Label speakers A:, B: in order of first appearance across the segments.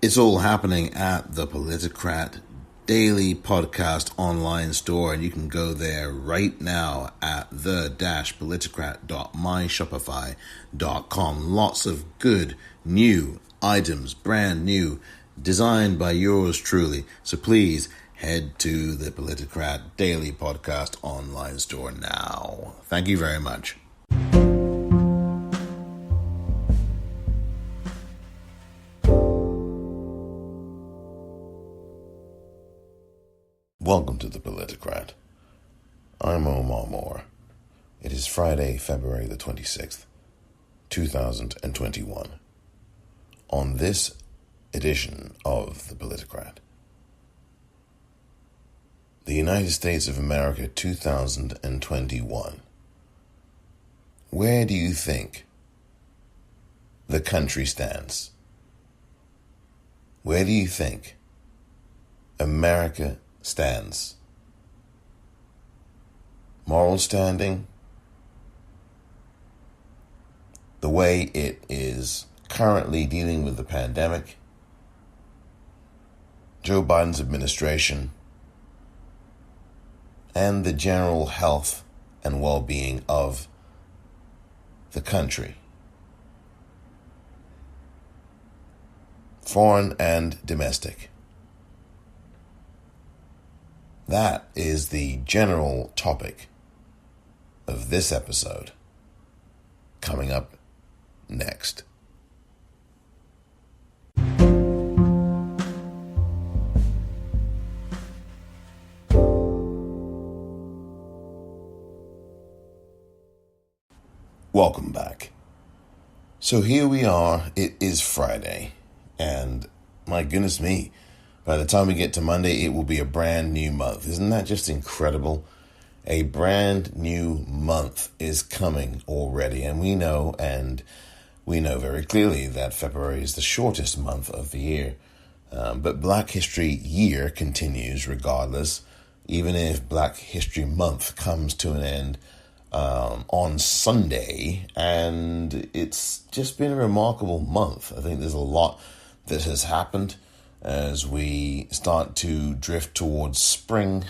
A: It's all happening at the Politicrat Daily Podcast online store, and you can go there right now at the-politicrat.myshopify.com. Lots of good new items, brand new, designed by yours truly. So please head to the Politicrat Daily Podcast online store now. Thank you very much. Welcome to the Politicrat. I'm Omar Moore. It is Friday, February the 26th, 2021. On this edition of the Politicrat, the United States of America 2021. Where do you think the country stands? Where do you think America stands? Moral standing, the way it is currently dealing with the pandemic, Joe Biden's administration, and the general health and well-being of the country, foreign and domestic. That is the general topic of this episode, coming up next. Welcome back. So here we are. It is Friday, and my goodness me, by the time we get to Monday, it will be a brand new month. Isn't that just incredible? A brand new month is coming already, and we know very clearly that February is the shortest month of the year. But Black History Year continues regardless, even if Black History Month comes to an end on Sunday, and it's just been a remarkable month. I think there's a lot that has happened as we start to drift towards spring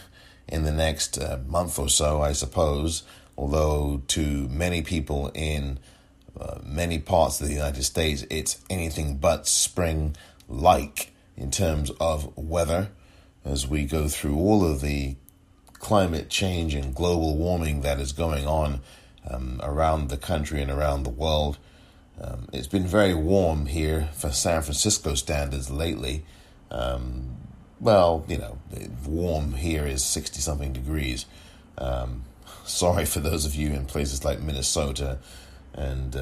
A: in the next month or so, I suppose, although to many people in many parts of the United States, it's anything but spring-like in terms of weather as we go through all of the climate change and global warming that is going on around the country and around the world. It's been very warm here for San Francisco standards lately. Warm here is 60-something degrees. Sorry for those of you in places like Minnesota and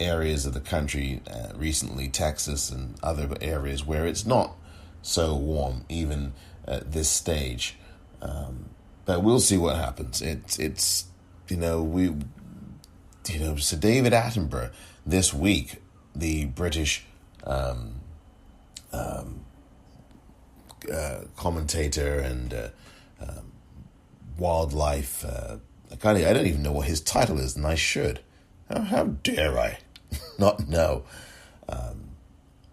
A: areas of the country, recently Texas and other areas where it's not so warm, even at this stage. But we'll see what happens. Sir David Attenborough this week, the British commentator and wildlife. I don't even know what his title is, and I should. How dare I not know?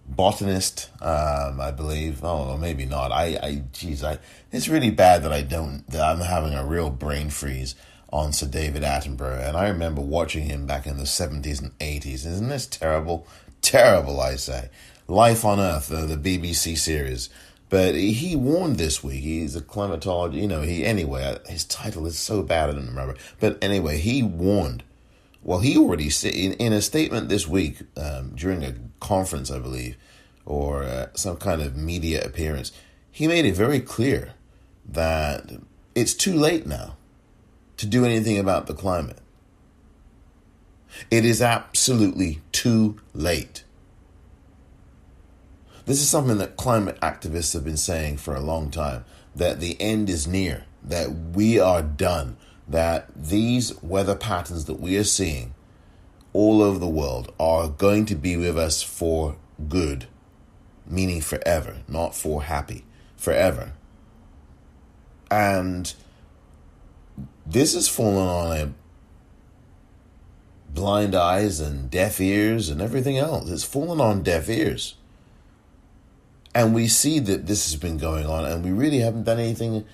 A: Botanist, I believe. Oh, or maybe not. It's really bad that I'm having a real brain freeze on Sir David Attenborough. And I remember watching him back in the 70s and 80s. Isn't this terrible? Terrible, I say. Life on Earth, the BBC series. But he warned this week. He's a climatologist. His title is so bad I don't remember. But anyway, he warned. Well, he already said in a statement this week during a conference, I believe, or some kind of media appearance, he made it very clear that it's too late now to do anything about the climate. It is absolutely too late. This is something that climate activists have been saying for a long time, that the end is near, that we are done, that these weather patterns that we are seeing all over the world are going to be with us for good, meaning forever, not for happy, forever. And this has fallen on a blind eyes and deaf ears and everything else. It's fallen on deaf ears. And we see that this has been going on, and we really haven't done anything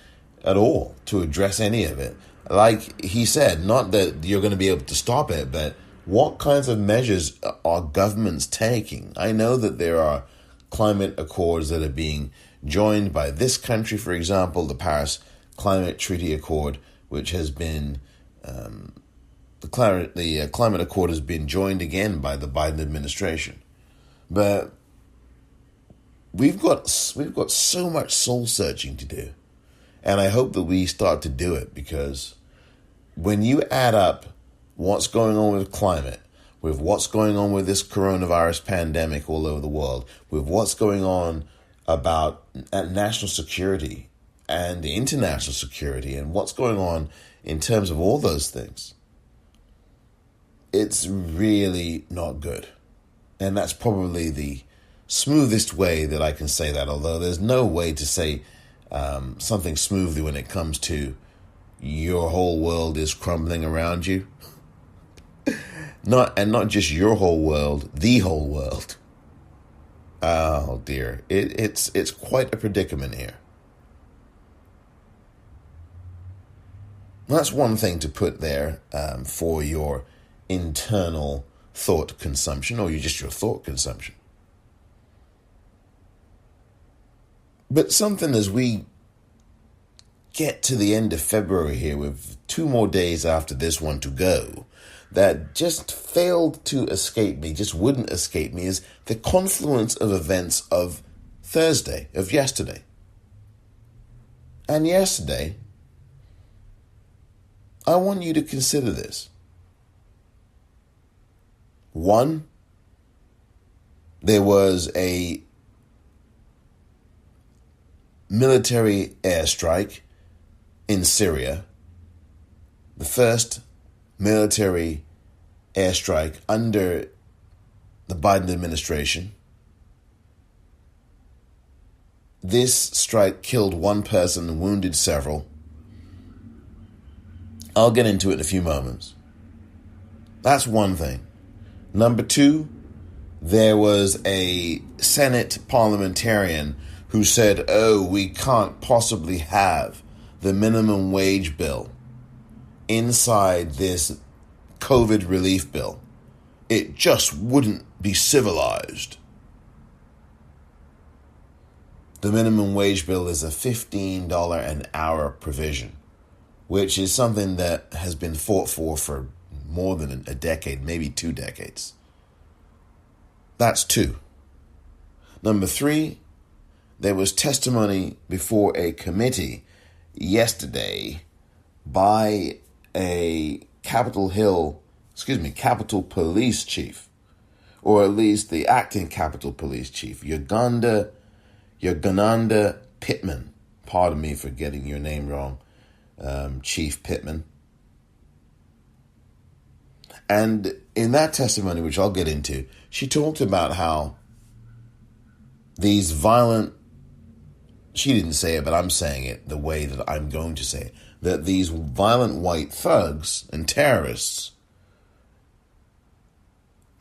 A: at all to address any of it. Like he said, not that you're going to be able to stop it, but what kinds of measures are governments taking? I know that there are climate accords that are being joined by this country, for example, the Paris Climate Treaty Accord, which has been, the climate accord has been joined again by the Biden administration. But we've got so much soul searching to do. And I hope that we start to do it, because when you add up what's going on with climate, with what's going on with this coronavirus pandemic all over the world, with what's going on about national security and international security, and what's going on in terms of all those things, it's really not good. And that's probably the smoothest way that I can say that, although there's no way to say something smoothly when it comes to your whole world is crumbling around you. Not just your whole world, the whole world. Oh dear, it's quite a predicament here. That's one thing to put there for your internal thought consumption, or just your thought consumption. But something as we get to the end of February here, with 2 more days after this one to go, that just failed to escape me, just wouldn't escape me, is the confluence of events of Thursday, of yesterday. And yesterday, I want you to consider this. 1, there was a military airstrike in Syria, the first military airstrike under the Biden administration. This strike killed 1 person and wounded several. I'll get into it in a few moments. That's one thing. Number 2, there was a Senate parliamentarian who said, we can't possibly have the minimum wage bill inside this COVID relief bill. It just wouldn't be civilized. The minimum wage bill is a $15 an hour provision, which is something that has been fought for more than a decade, maybe 2 decades. That's 2. Number 3, there was testimony before a committee yesterday by a Capitol Police Chief, or at least the acting Capitol Police Chief, Yogananda Pittman. Pardon me for getting your name wrong, Chief Pittman. And in that testimony, which I'll get into, she talked about how these violent, she didn't say it, but I'm saying it the way that I'm going to say it, that these violent white thugs and terrorists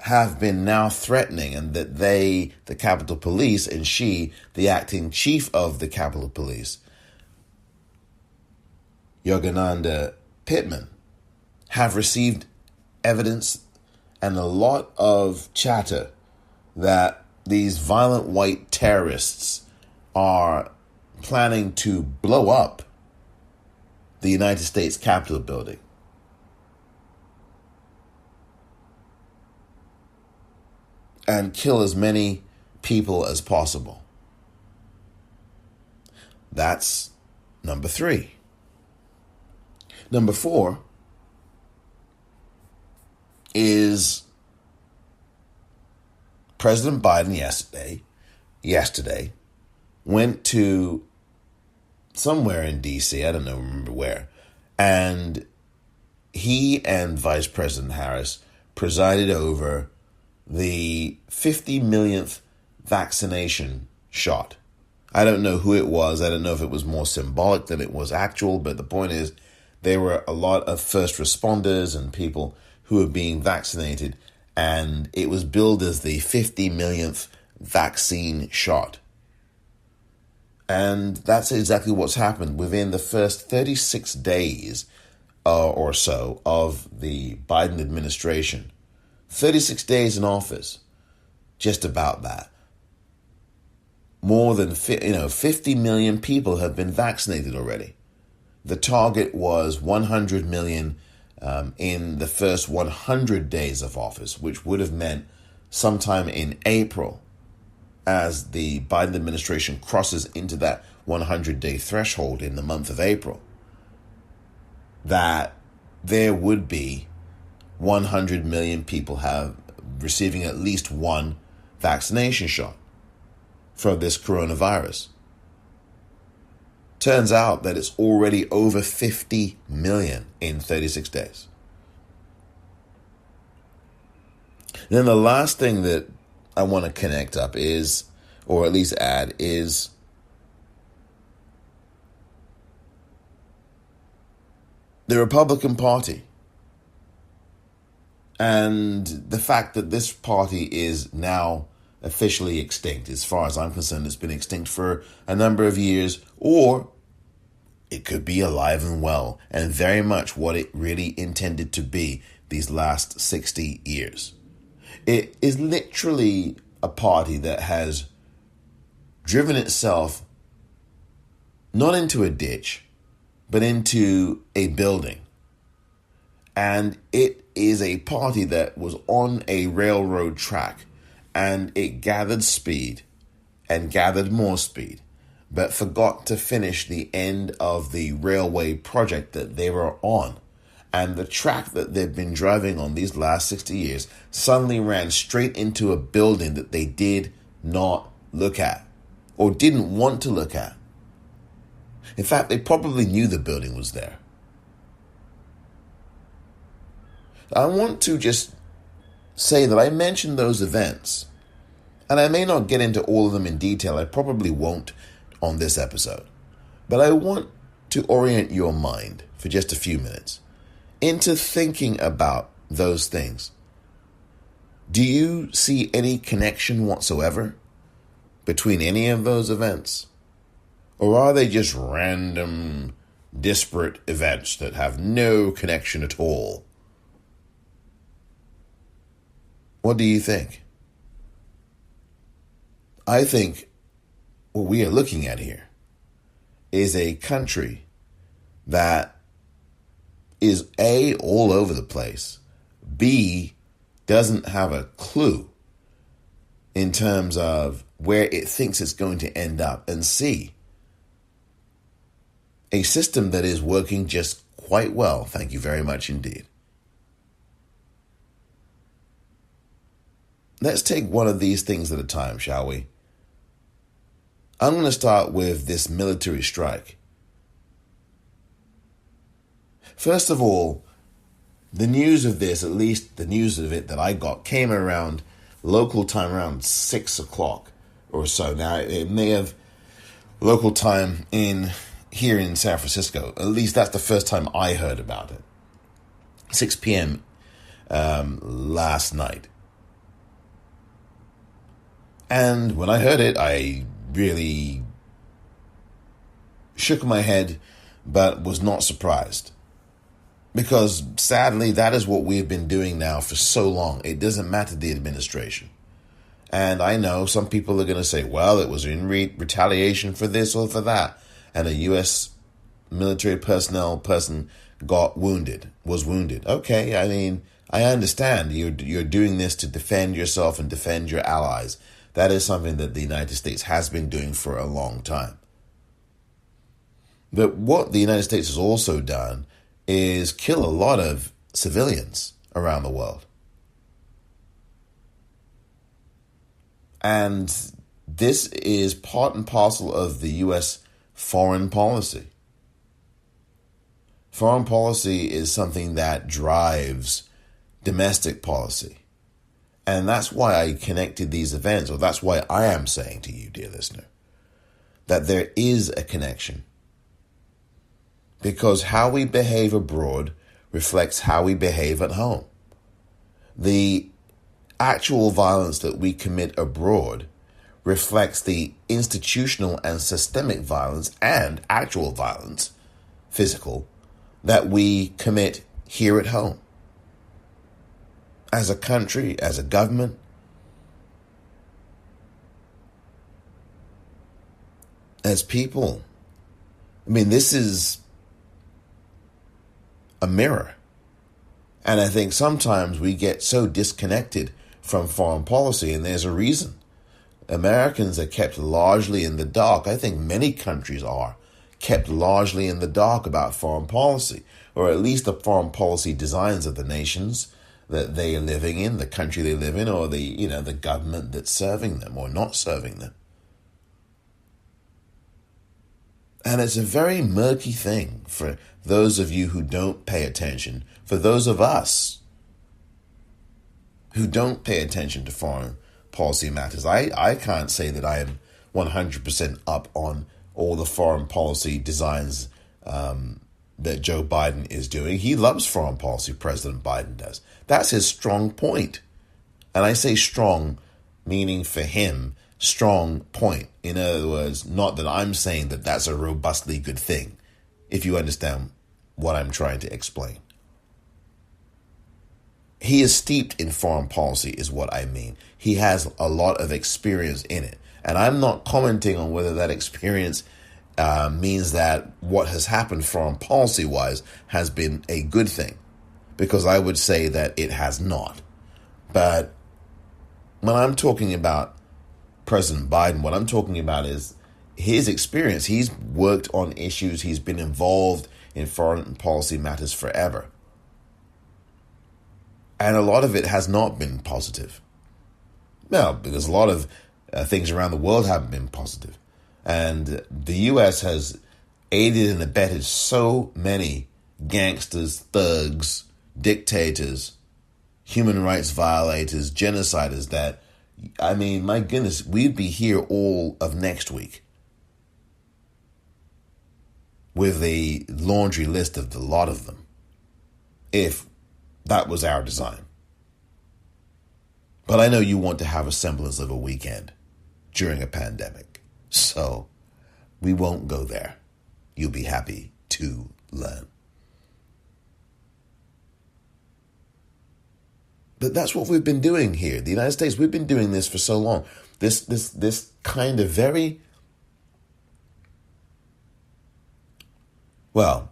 A: have been now threatening, and that they, the Capitol Police, and she, the acting chief of the Capitol Police, Yogananda Pittman, have received evidence and a lot of chatter that these violent white terrorists are planning to blow up the United States Capitol building. And kill as many people as possible. That's number 3. Number 4 is President Biden yesterday went to somewhere in D.C., I don't remember where, and he and Vice President Harris presided over the 50 millionth vaccination shot. I don't know who it was. I don't know if it was more symbolic than it was actual, but the point is there were a lot of first responders and people who were being vaccinated, and it was billed as the 50 millionth vaccine shot. And that's exactly what's happened within the first 36 days or so of the Biden administration. 36 days in office, just about that. More than 50 million people have been vaccinated already. The target was 100 million in the first 100 days of office, which would have meant sometime in April, as the Biden administration crosses into that 100-day threshold in the month of April, that there would be 100 million people receiving at least one vaccination shot for this coronavirus. Turns out that it's already over 50 million in 36 days. Then the last thing that I want to connect up is, or at least add, is the Republican Party. And the fact that this party is now officially extinct. As far as I'm concerned, it's been extinct for a number of years, or it could be alive and well, and very much what it really intended to be these last 60 years. It is literally a party that has driven itself not into a ditch, but into a building. And it is a party that was on a railroad track, and it gathered speed and gathered more speed, but forgot to finish the end of the railway project that they were on. And the track that they've been driving on these last 60 years suddenly ran straight into a building that they did not look at or didn't want to look at. In fact, they probably knew the building was there. I want to just say that I mentioned those events, and I may not get into all of them in detail. I probably won't on this episode. But I want to orient your mind for just a few minutes into thinking about those things. Do you see any connection whatsoever between any of those events? Or are they just random, disparate events that have no connection at all? What do you think? I think what we are looking at here is a country that is A, all over the place, B, doesn't have a clue in terms of where it thinks it's going to end up, and C, a system that is working just quite well. Thank you very much indeed. Let's take one of these things at a time, shall we? I'm going to start with this military strike. First of all, the news of this, at least the news of it that I got, came around local time around 6 o'clock or so. Now, it may have local time here in San Francisco. At least that's the first time I heard about it. 6 p.m. Last night. And when I heard it, I really shook my head, but was not surprised. Because sadly, that is what we've been doing now for so long. It doesn't matter the administration. And I know some people are going to say, well, it was in retaliation for this or for that. And a U.S. military personnel person was wounded. Okay, I mean, I understand you're doing this to defend yourself and defend your allies. That is something that the United States has been doing for a long time. But what the United States has also done is kill a lot of civilians around the world. And this is part and parcel of the U.S. foreign policy. Foreign policy is something that drives domestic policy. And that's why I connected these events, or that's why I am saying to you, dear listener, that there is a connection. Because how we behave abroad reflects how we behave at home. The actual violence that we commit abroad reflects the institutional and systemic violence and actual violence, physical, that we commit here at home. As a country, as a government, as people. I mean, this is a mirror. And I think sometimes we get so disconnected from foreign policy, and there's a reason. Americans are kept largely in the dark. I think many countries are kept largely in the dark about foreign policy, or at least the foreign policy designs of the nations that they are living in, the country they live in, or the government that's serving them or not serving them. And it's a very murky thing for those of you who don't pay attention, for those of us who don't pay attention to foreign policy matters. I can't say that I am 100% up on all the foreign policy designs that Joe Biden is doing. He loves foreign policy, President Biden does. That's his strong point. And I say strong, meaning for him, strong point. In other words, not that I'm saying that that's a robustly good thing, if you understand what I'm trying to explain. He is steeped in foreign policy is what I mean. He has a lot of experience in it. And I'm not commenting on whether that experience means that what has happened foreign policy-wise has been a good thing, because I would say that it has not. But when I'm talking about President Biden, what I'm talking about is his experience. He's worked on issues. He's been involved in foreign policy matters forever. And a lot of it has not been positive. Well, because a lot of things around the world haven't been positive. And the U.S. has aided and abetted so many gangsters, thugs, dictators, human rights violators, genociders that, I mean, my goodness, we'd be here all of next week with a laundry list of the lot of them, if that was our design. But I know you want to have a semblance of a weekend during a pandemic. So we won't go there. You'll be happy to learn. But that's what we've been doing here. The United States, we've been doing this for so long. This kind of very, well,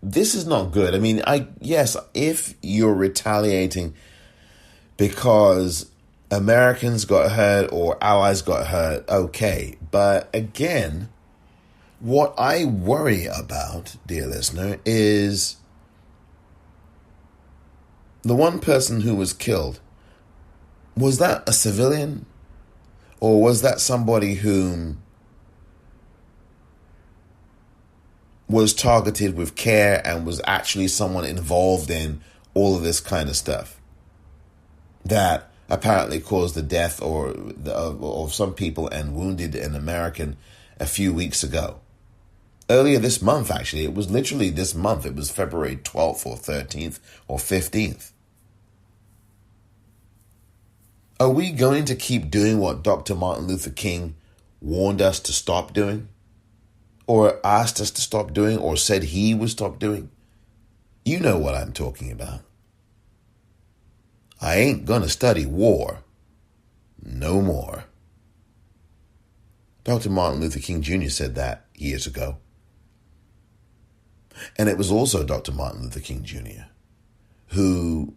A: this is not good. I mean, yes, if you're retaliating because Americans got hurt or allies got hurt, okay. But again, what I worry about, dear listener, is the one person who was killed. Was that a civilian? Or was that somebody whom was targeted with care and was actually someone involved in all of this kind of stuff that apparently caused the death of some people and wounded an American a few weeks ago? Earlier this month, actually. It was literally this month. It was February 12th or 13th or 15th. Are we going to keep doing what Dr. Martin Luther King warned us to stop doing? Or asked us to stop doing? Or said he would stop doing? You know what I'm talking about. I ain't gonna study war no more. Dr. Martin Luther King Jr. said that years ago. And it was also Dr. Martin Luther King Jr. who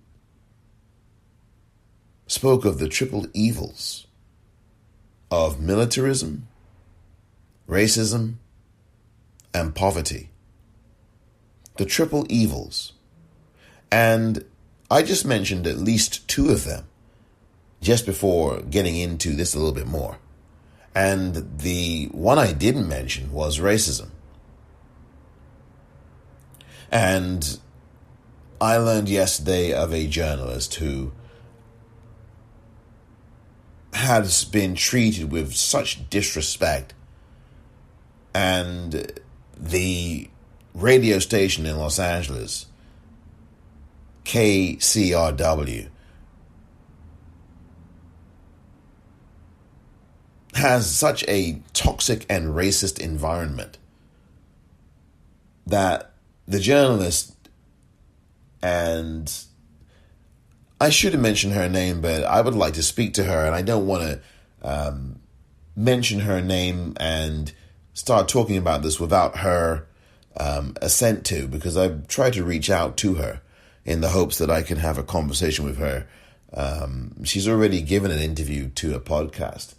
A: spoke of the triple evils of militarism, racism, and poverty. The triple evils. And I just mentioned at least two of them just before getting into this a little bit more. And the one I didn't mention was racism. And I learned yesterday of a journalist who has been treated with such disrespect, and the radio station in Los Angeles, KCRW, has such a toxic and racist environment that the journalist, and I should have mentioned her name, but I would like to speak to her, and I don't want to mention her name and start talking about this without her assent to, because I've tried to reach out to her in the hopes that I can have a conversation with her. She's already given an interview to a podcast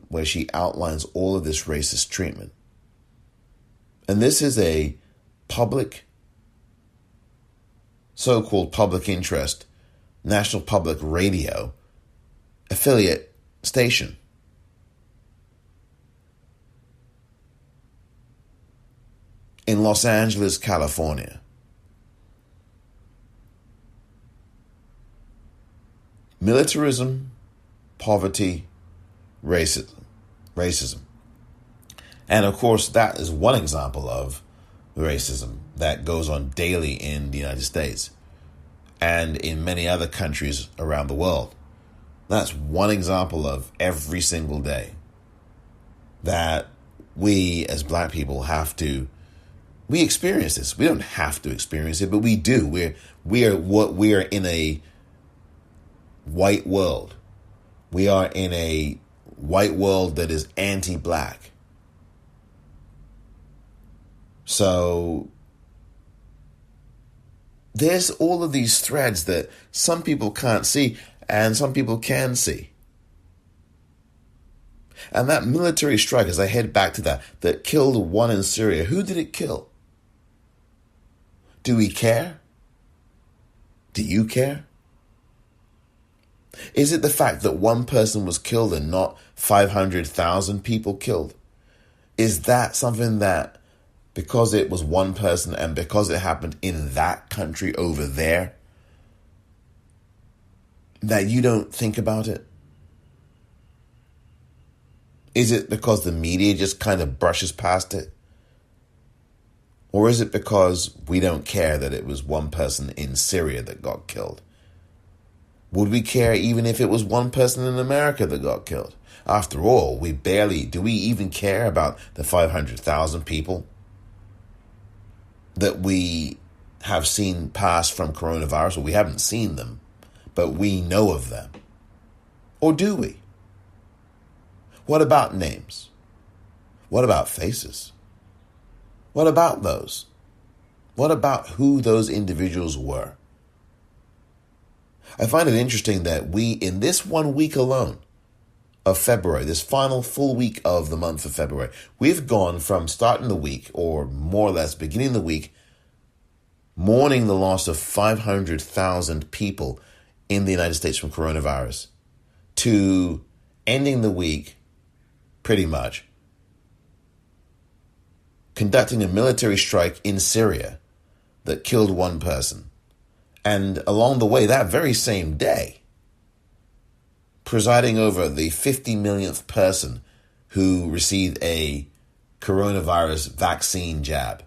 A: where she outlines all of this racist treatment. And this is a public, so-called public interest, National Public Radio affiliate station. In Los Angeles, California. Militarism, poverty, racism. And of course, that is one example of racism that goes on daily in the United States and in many other countries around the world. That's one example of every single day that we as black people we experience this. We don't have to experience it, but we do. We are in a white world. We are in a white world that is anti-black. So there's all of these threads that some people can't see and some people can see. And that military strike, as I head back to that killed one in Syria, who did it kill? Do we care? Do you care? Is it the fact that one person was killed and not 500,000 people killed? Is that something that, because it was one person and because it happened in that country over there, that you don't think about it? Is it because the media just kind of brushes past it? Or is it because we don't care that it was one person in Syria that got killed? Would we care even if it was one person in America that got killed? After all, do we even care about the 500,000 people that we have seen pass from coronavirus? Well, we haven't seen them, but we know of them. Or do we? What about names? What about faces? What about those? What about who those individuals were? I find it interesting that we, in this 1 week alone of February, this final full week of the month of February, we've gone from starting the week, or more or less beginning the week, mourning the loss of 500,000 people in the United States from coronavirus, to ending the week, pretty much, conducting a military strike in Syria that killed one person. And along the way, that very same day, presiding over the 50 millionth person who received a coronavirus vaccine jab.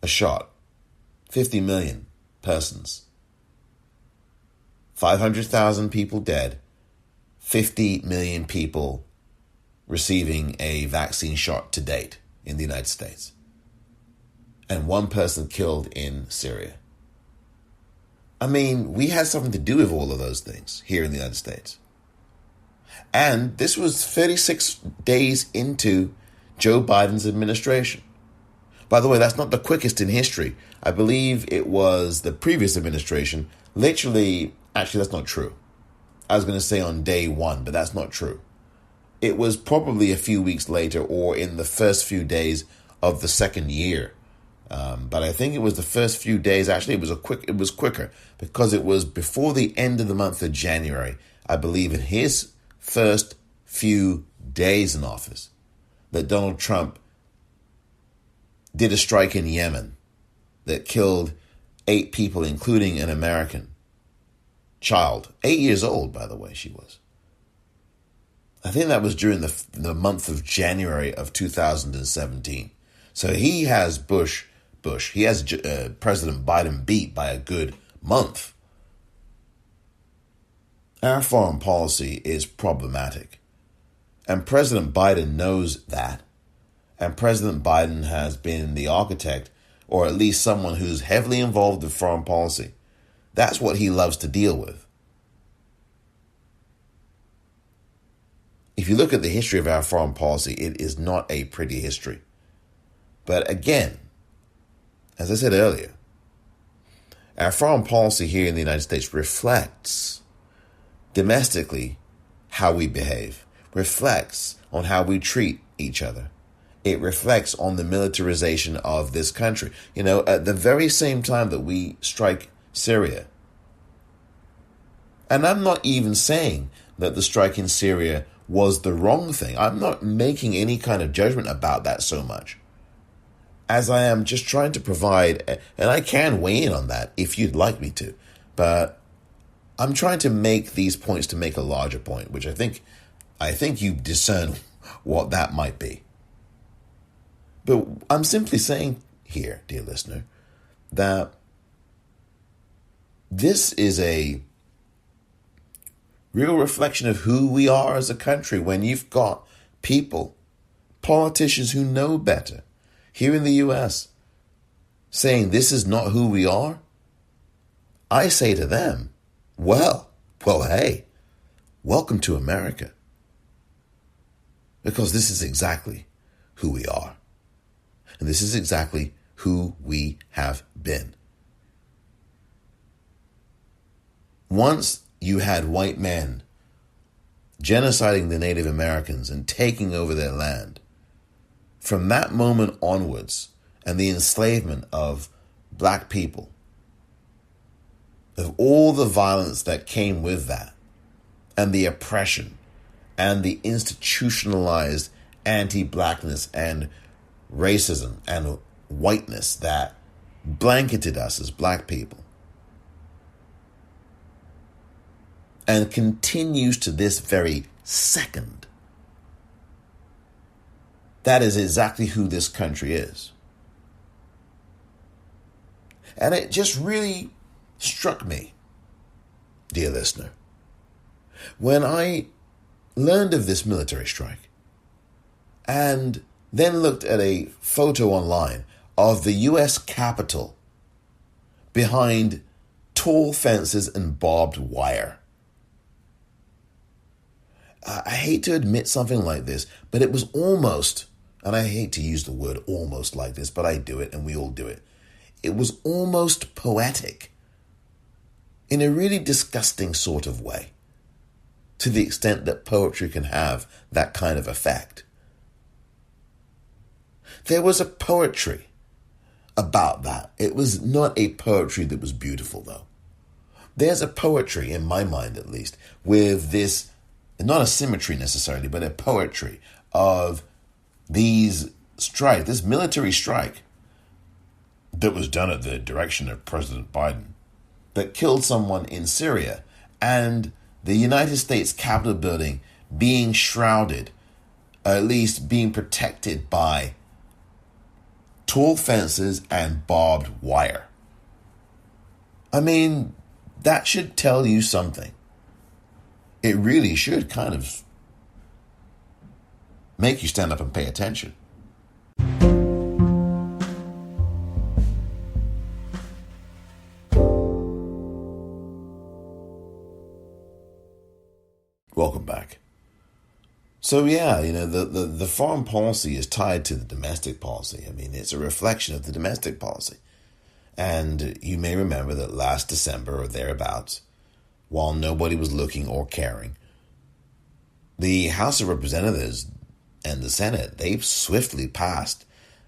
A: A shot. 50 million persons. 500,000 people dead. 50 million people receiving a vaccine shot to date in the United States. And one person killed in Syria. I mean, we had something to do with all of those things here in the United States. And this was 36 days into Joe Biden's administration. By the way, that's not the quickest in history. I believe it was the previous administration. Actually, that's not true. I was going to say on day one, but that's not true. It was probably a few weeks later or in the first few days of the second year. But I think it was the first few days. Actually, it was quicker because it was before the end of the month of January, I believe, in his first few days in office, that Donald Trump did a strike in Yemen that killed 8 people, including an American child. 8 years old, by the way, she was. I think that was during the month of January of 2017. So he has he has President Biden beat by a good month. Our foreign policy is problematic. And President Biden knows that. And President Biden has been the architect, or at least someone who's heavily involved in foreign policy. That's what he loves to deal with. If you look at the history of our foreign policy, it is not a pretty history. But again, as I said earlier, our foreign policy here in the United States reflects domestically how we behave, reflects on how we treat each other. It reflects on the militarization of this country. You know, at the very same time that we strike Syria. And I'm not even saying that the strike in Syria was the wrong thing. I'm not making any kind of judgment about that so much, as I am just trying to provide, and I can weigh in on that if you'd like me to, but I'm trying to make these points to make a larger point, which I think you discern what that might be. But I'm simply saying here, dear listener, that this is a real reflection of who we are as a country when you've got people, politicians who know better, here in the U.S., saying this is not who we are. I say to them, well, hey, welcome to America. Because this is exactly who we are. And this is exactly who we have been. Once you had white men genociding the Native Americans and taking over their land, from that moment onwards, and the enslavement of black people, of all the violence that came with that, and the oppression, and the institutionalized anti-blackness and racism and whiteness that blanketed us as black people, and continues to this very second. That is exactly who this country is. And it just really struck me, dear listener, when I learned of this military strike and then looked at a photo online of the U.S. Capitol behind tall fences and barbed wire. I hate to admit something like this, but it was almost, and I hate to use the word almost like this, but I do it and we all do it. It was almost poetic in a really disgusting sort of way, to the extent that poetry can have that kind of effect. There was a poetry about that. It was not a poetry that was beautiful, though. There's a poetry, in my mind at least, with this, not a symmetry necessarily, but a poetry of these strike, this military strike that was done at the direction of President Biden that killed someone in Syria, and the United States Capitol building being shrouded, or at least being protected by tall fences and barbed wire. I mean, that should tell you something. It really should kind of make you stand up and pay attention. Welcome back. So yeah, you know, the foreign policy is tied to the domestic policy. I mean, it's a reflection of the domestic policy. And you may remember that last December or thereabouts, while nobody was looking or caring, the House of Representatives and the Senate, they swiftly passed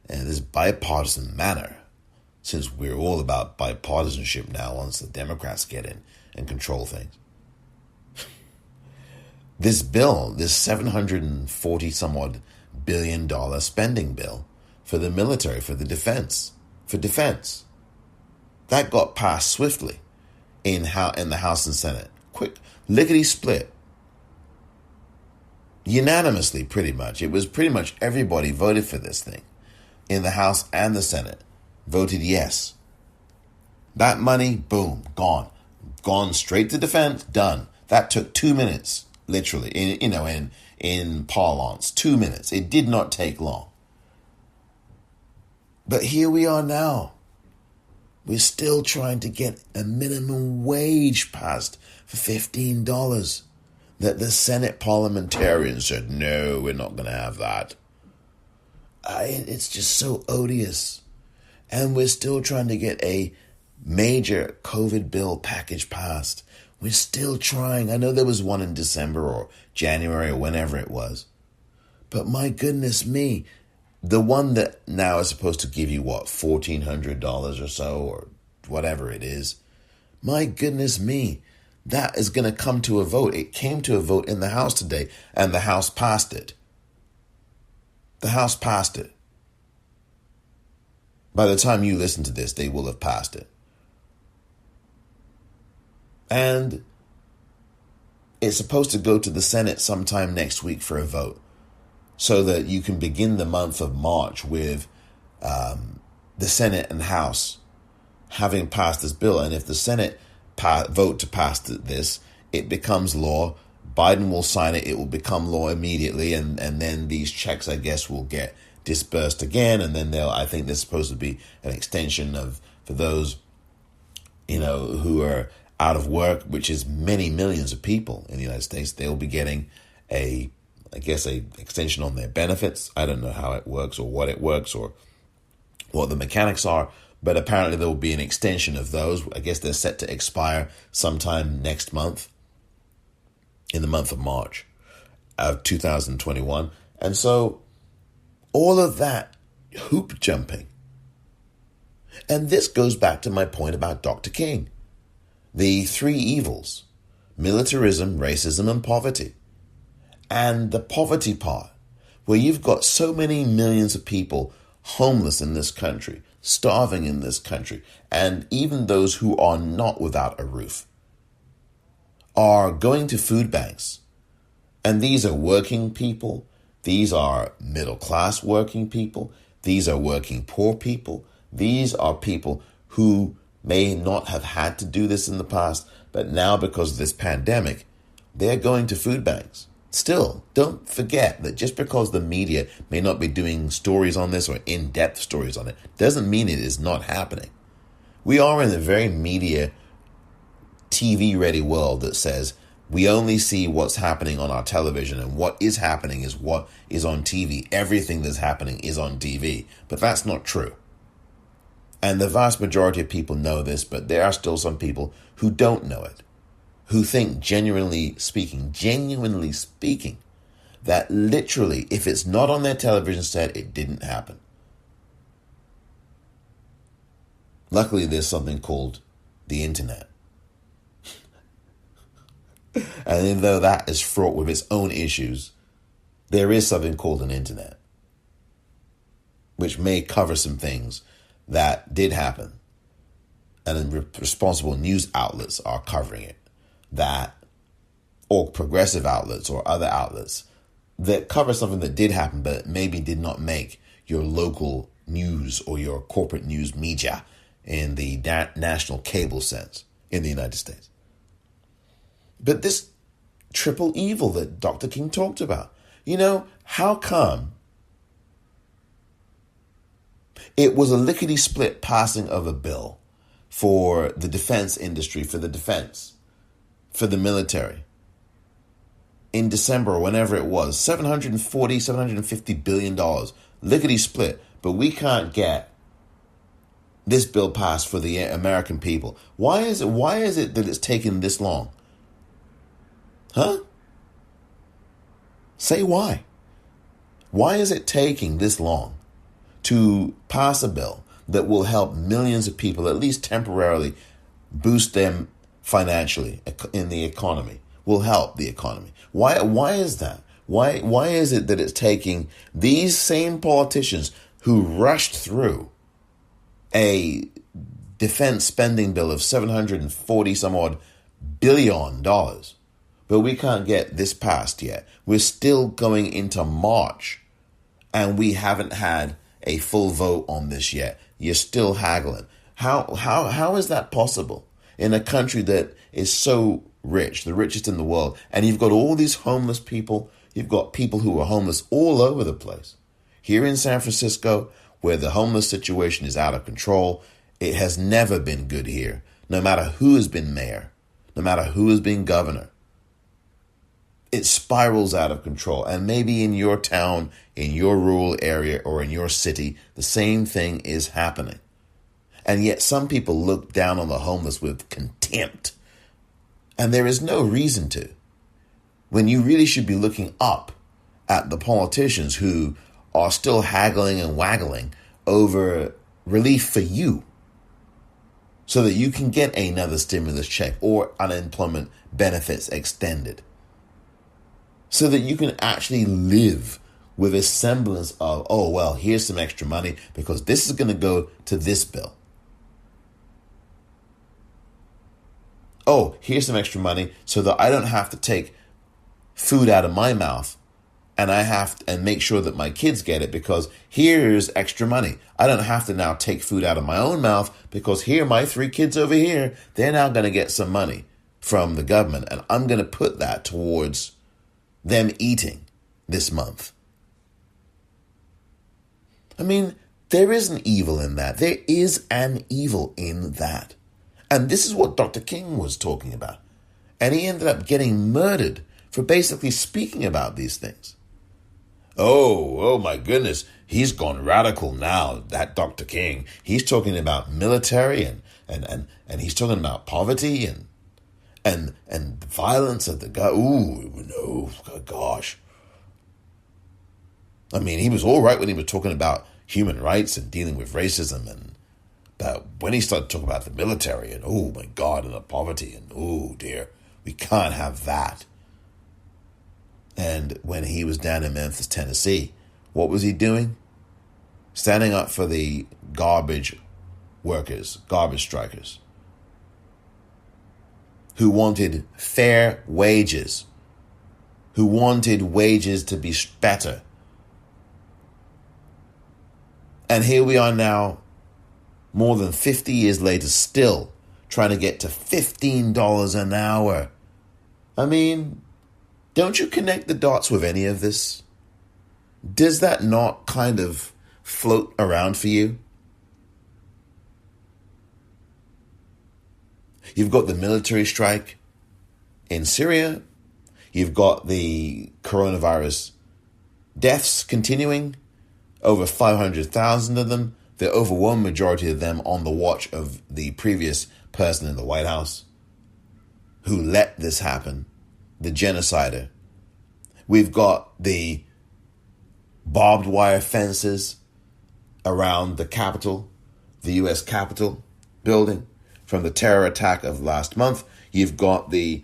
A: in this bipartisan manner, since we're all about bipartisanship now once the Democrats get in and control things. This bill, this $740 some odd billion spending bill for the military, for defense, that got passed swiftly in the House and Senate. Quick, lickety split. Unanimously, pretty much. It was pretty much everybody voted for this thing in the House and the Senate. Voted yes. That money, boom, gone. Gone straight to defense, done. That took 2 minutes, literally, in parlance, 2 minutes. It did not take long. But here we are now. We're still trying to get a minimum wage passed for $15 that the Senate parliamentarians said, no, we're not going to have that. It's just so odious. And we're still trying to get a major COVID bill package passed. We're still trying. I know there was one in December or January or whenever it was. But my goodness me, the one that now is supposed to give you, what, $1,400 or so, or whatever it is. My goodness me, that is going to come to a vote. It came to a vote in the House today, and the House passed it. The House passed it. By the time you listen to this, they will have passed it. And it's supposed to go to the Senate sometime next week for a vote, so that you can begin the month of March with the Senate and House having passed this bill. And if the Senate vote to pass this, it becomes law. Biden will sign it. It will become law immediately. And then these checks, I guess, will get dispersed again. And then I think there's supposed to be an extension for those, who are out of work, which is many millions of people in the United States. They'll be getting a extension on their benefits. I don't know how it works or what it works or what the mechanics are, but apparently there will be an extension of those. I guess they're set to expire sometime next month, in the month of March of 2021. And so all of that hoop jumping. And this goes back to my point about Dr. King. The three evils: militarism, racism, and poverty. And the poverty part, where you've got so many millions of people homeless in this country, starving in this country, and even those who are not without a roof are going to food banks. And these are working people. These are middle-class working people. These are working poor people. These are people who may not have had to do this in the past, but now because of this pandemic, they're going to food banks. Still, don't forget that just because the media may not be doing stories on this or in-depth stories on it, doesn't mean it is not happening. We are in a very media, TV-ready world that says we only see what's happening on our television, and what is happening is what is on TV. Everything that's happening is on TV, but that's not true. And the vast majority of people know this, but there are still some people who don't know it, who think genuinely speaking, that literally, if it's not on their television set, it didn't happen. Luckily, there's something called the internet. And even though that is fraught with its own issues, there is something called an internet, which may cover some things that did happen. And responsible news outlets are covering it. Or progressive outlets or other outlets that cover something that did happen, but maybe did not make your local news or your corporate news media in the national cable sense in the United States. But this triple evil that Dr. King talked about, how come it was a lickety-split passing of a bill for the defense industry, for the military, in December or whenever it was, $750 billion, lickety-split, but we can't get this bill passed for the American people. Why is it that it's taken this long? Huh? Say why. Why is it taking this long to pass a bill that will help millions of people, at least temporarily, boost them financially in the economy, will help the economy? Why is that? Why is it that it's taking these same politicians who rushed through a defense spending bill of $740 some odd billion, but we can't get this passed yet? We're still going into March and we haven't had a full vote on this yet. You're still haggling. How is that possible in a country that is so rich, the richest in the world, and you've got all these homeless people. You've got people who are homeless all over the place. Here in San Francisco, where the homeless situation is out of control, it has never been good here, no matter who has been mayor, no matter who has been governor. It spirals out of control. And maybe in your town, in your rural area, or in your city, the same thing is happening. And yet some people look down on the homeless with contempt. And there is no reason to. When you really should be looking up at the politicians who are still haggling and waggling over relief for you so that you can get another stimulus check or unemployment benefits extended, so that you can actually live with a semblance of, oh, well, here's some extra money because this is going to go to this bill. Oh, here's some extra money so that I don't have to take food out of my mouth and make sure that my kids get it because here's extra money. I don't have to now take food out of my own mouth because here, my 3 kids over here, they're now going to get some money from the government, and I'm going to put that towards them eating this month. I mean, there is an evil in that. There is an evil in that. And this is what Dr. King was talking about. And he ended up getting murdered for basically speaking about these things. Oh my goodness. He's gone radical now, that Dr. King. He's talking about military and he's talking about poverty and violence at the guy. Ooh, no, gosh. I mean, he was all right when he was talking about human rights and dealing with racism, but when he started talking about the military and oh my God, and the poverty and oh dear, we can't have that. And when he was down in Memphis, Tennessee, what was he doing? Standing up for the garbage workers, garbage strikers, who wanted fair wages, who wanted wages to be better. And here we are now, more than 50 years later, still trying to get to $15 an hour. I mean, don't you connect the dots with any of this? Does that not kind of float around for you? You've got the military strike in Syria. You've got the coronavirus deaths continuing, over 500,000 of them, the overwhelming majority of them on the watch of the previous person in the White House who let this happen, the genocider. We've got the barbed wire fences around the Capitol, the U.S. Capitol building from the terror attack of last month. You've got the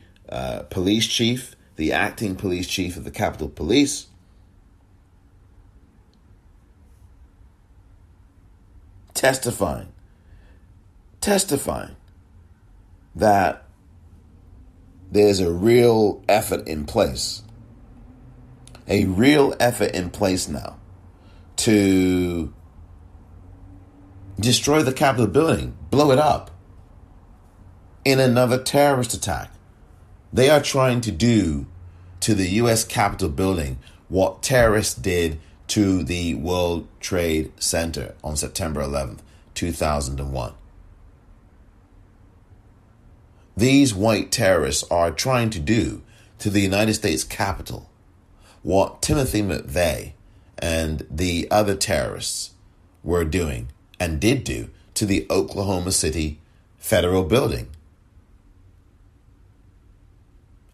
A: police chief, the acting police chief of the Capitol Police, testifying that there's a real effort in place now to destroy the Capitol building, blow it up in another terrorist attack. They are trying to do to the U.S. Capitol building what terrorists did to the World Trade Center on September 11th, 2001. These white terrorists are trying to do to the United States Capitol what Timothy McVeigh and the other terrorists were doing and did do to the Oklahoma City Federal Building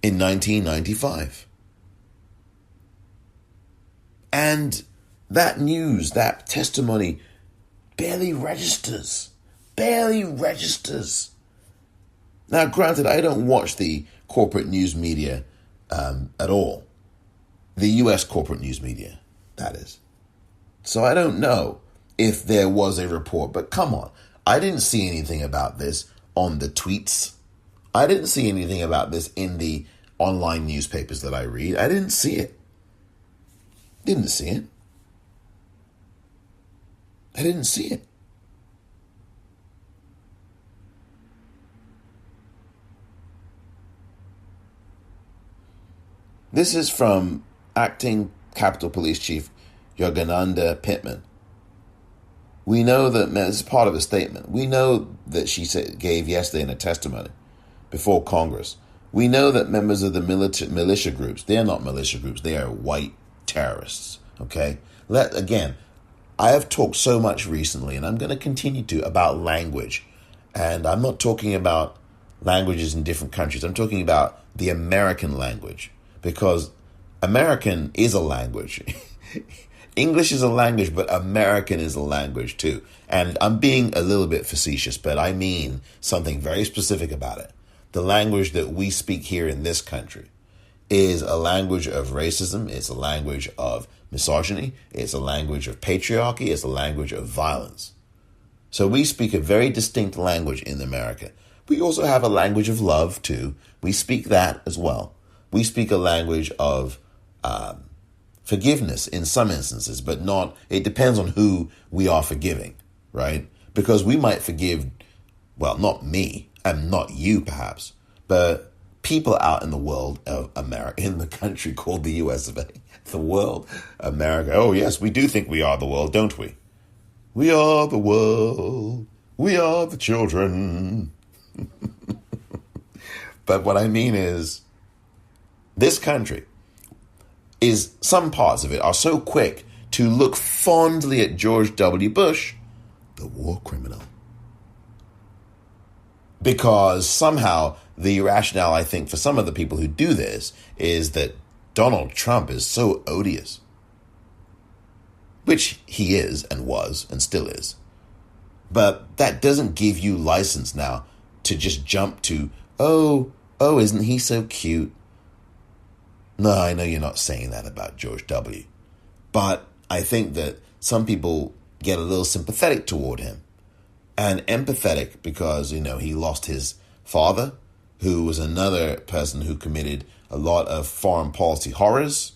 A: in 1995. And that news, that testimony barely registers. Now, granted, I don't watch the corporate news media at all. The U.S. corporate news media, that is. So I don't know if there was a report, but come on. I didn't see anything about this on the tweets. I didn't see anything about this in the online newspapers that I read. I didn't see it. I didn't see it. This is from acting Capitol Police Chief Yogananda Pittman. We know that, this is part of a statement. We know that she gave yesterday in a testimony before Congress. We know that members of the militia groups, they're not militia groups, they are white terrorists, okay? Again, I have talked so much recently, and I'm going to continue to, about language. And I'm not talking about languages in different countries. I'm talking about the American language, because American is a language. English is a language, but American is a language too. And I'm being a little bit facetious, but I mean something very specific about it. The language that we speak here in this country is a language of racism. It's a language of misogyny. It's a language of patriarchy. It's a language of violence. So we speak a very distinct language in America. We also have a language of love too. We speak that as well. We speak a language of forgiveness in some instances, but not, it depends on who we are forgiving, right? Because we might forgive, well, not me, and not you perhaps, but people out in the world of America, in the country called the US of A, the world, America. Oh yes, we do think we are the world, don't we? We are the world. We are the children. But what I mean is, this country is, some parts of it are so quick to look fondly at George W. Bush, the war criminal. Because somehow the rationale, I think, for some of the people who do this is that Donald Trump is so odious. Which he is and was and still is. But that doesn't give you license now to just jump to, oh, isn't he so cute? No, I know you're not saying that about George W. But I think that some people get a little sympathetic toward him. And empathetic because, he lost his father, who was another person who committed a lot of foreign policy horrors,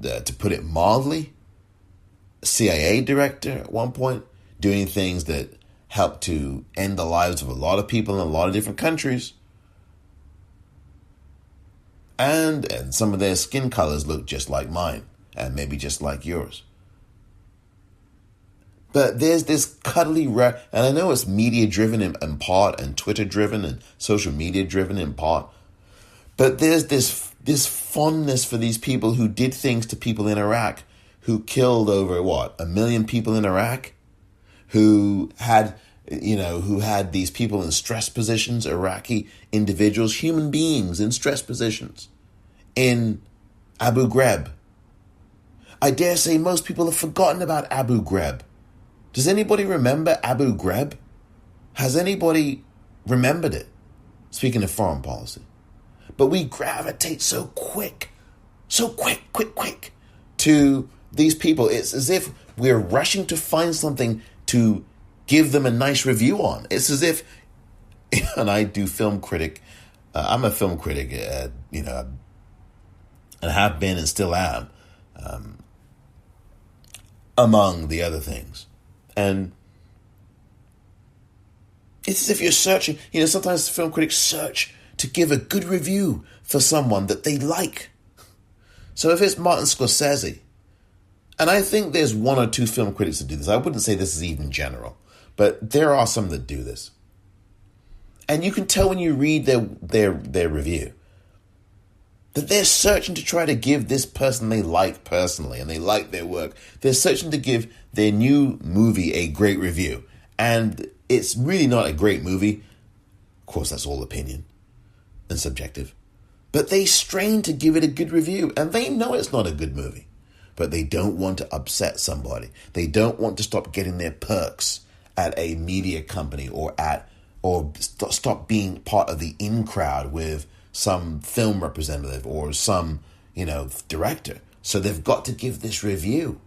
A: to put it mildly. CIA director at one point, doing things that helped to end the lives of a lot of people in a lot of different countries. And some of their skin colors look just like mine, and maybe just like yours. But there's this cuddly, and I know it's media-driven in part, and Twitter-driven, and social media-driven in part, but there's this fondness for these people who did things to people in Iraq, who killed over, 1 million people in Iraq, who had these people in stress positions, Iraqi individuals, human beings in stress positions, in Abu Ghraib. I dare say most people have forgotten about Abu Ghraib. Does anybody remember Abu Ghraib? Has anybody remembered it? Speaking of foreign policy. But we gravitate so quick to these people. It's as if we're rushing to find something to give them a nice review on. It's as if, and I do film critic, I'm a film critic, and have been and still am, among the other things. And it's as if you're searching, sometimes film critics search to give a good review for someone that they like. So if it's Martin Scorsese, and I think there's 1 or 2 film critics that do this. I wouldn't say this is even general, but there are some that do this. And you can tell when you read their review that they're searching to try to give this person they like personally, and they like their work. They're searching to give their new movie a great review. And it's really not a great movie. Of course, that's all opinion and subjective. But they strain to give it a good review, and they know it's not a good movie. But they don't want to upset somebody. They don't want to stop getting their perks at a media company or stop being part of the in crowd with some film representative or some, director. So they've got to give this review.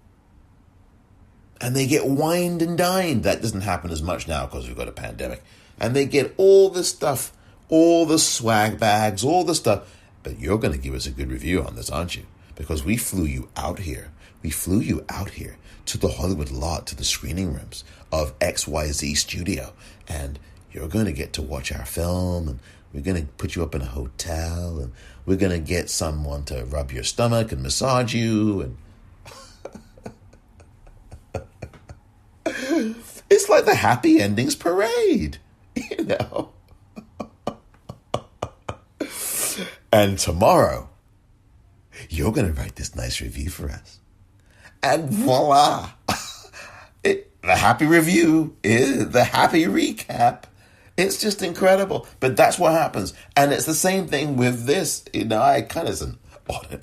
A: And they get wined and dined. That doesn't happen as much now because we've got a pandemic. And they get all this stuff, all the swag bags, all the stuff. But you're going to give us a good review on this, aren't you? Because we flew you out here. We flew you out here to the Hollywood lot, to the screening rooms of XYZ Studio. And you're going to get to watch our film. And We're going to put you up in a hotel, and we're going to get someone to rub your stomach and massage you. And it's like the happy endings parade, you know. And tomorrow, you're going to write this nice review for us. And voila, the happy review is the happy recap. It's just incredible. But that's what happens. And it's the same thing with this. You know, I kind of, it's an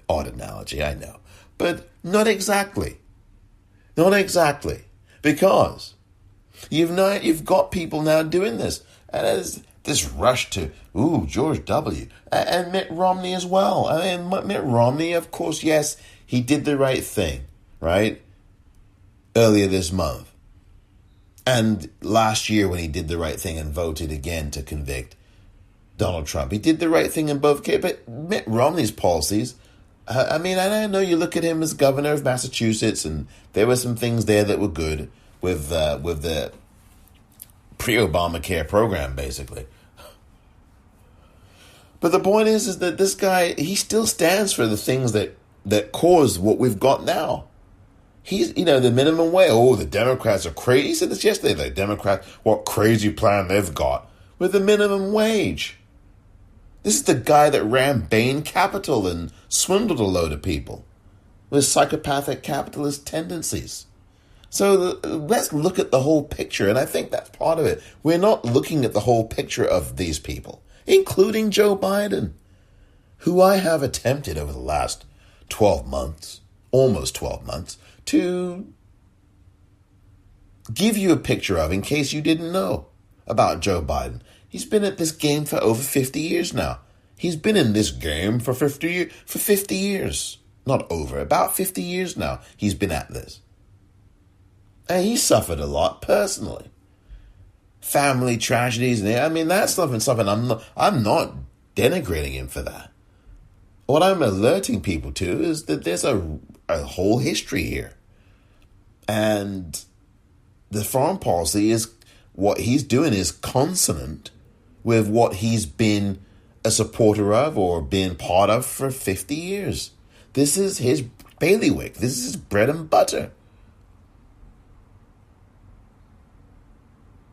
A: odd analogy, I know. But not exactly. Not exactly. Because you've got people now doing this. And there's this rush to, George W. And Mitt Romney as well. I mean, Mitt Romney, of course, yes, he did the right thing, right? Earlier this month. And last year when he did the right thing and voted again to convict Donald Trump, he did the right thing in both cases. But Mitt Romney's policies, I mean, I know you look at him as governor of Massachusetts, and there were some things there that were good with the pre-Obamacare program, basically. But the point is that this guy, he still stands for the things that caused what we've got now. He's, the minimum wage. The Democrats are crazy. He said this yesterday, the Democrats, what crazy plan they've got with the minimum wage. This is the guy that ran Bain Capital and swindled a load of people with psychopathic capitalist tendencies. So let's look at the whole picture, and I think that's part of it. We're not looking at the whole picture of these people, including Joe Biden, who I have attempted over the last 12 months, almost 12 months, to give you a picture of, in case you didn't know about Joe Biden. He's been at this game for over 50 years now. He's been in this game for 50 years. Not over, about 50 years now he's been at this. And he suffered a lot personally. Family tragedies, and I mean, that's something I'm not denigrating him for that. What I'm alerting people to is that there's a whole history here. And the foreign policy is, what he's doing is consonant with what he's been a supporter of or been part of for 50 years. This is his bailiwick. This is his bread and butter.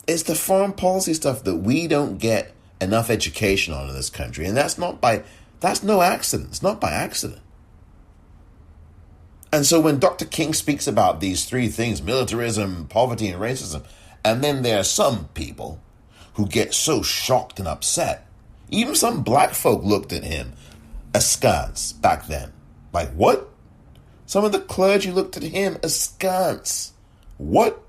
A: It's the foreign policy stuff that we don't get enough education on in this country. And that's no accident. It's not by accident. And so when Dr. King speaks about these three things, militarism, poverty, and racism, and then there are some people who get so shocked and upset. Even some black folk looked at him askance back then. Like, what? Some of the clergy looked at him askance. What?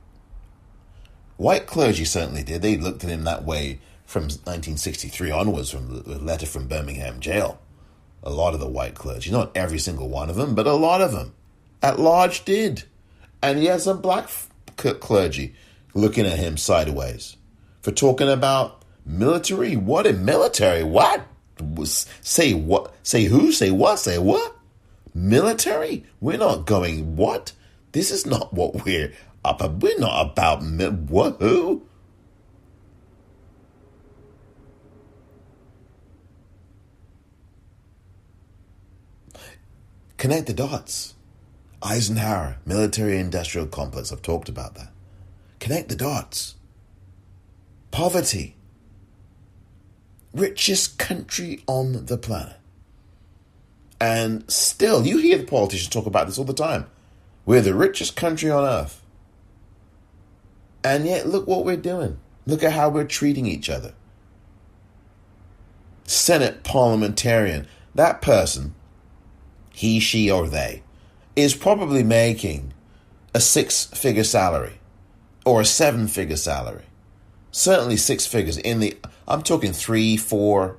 A: White clergy certainly did. They looked at him that way from 1963 onwards, from the letter from Birmingham jail. A lot of the white clergy, not every single one of them, but a lot of them at large did. And yes, some black clergy looking at him sideways for talking about military. What in military? What? Say what? Say who? Say what? Say what? Military? We're not going what? This is not what we're up. We're not about what? Who? Connect the dots. Eisenhower, military-industrial complex. I've talked about that. Connect the dots. Poverty. Richest country on the planet. And still, you hear the politicians talk about this all the time. We're the richest country on earth. And yet, look what we're doing. Look at how we're treating each other. Senate parliamentarian. That person, he, she, or they, is probably making a 6-figure salary or a 7-figure salary. Certainly 6 figures I'm talking 3, 4,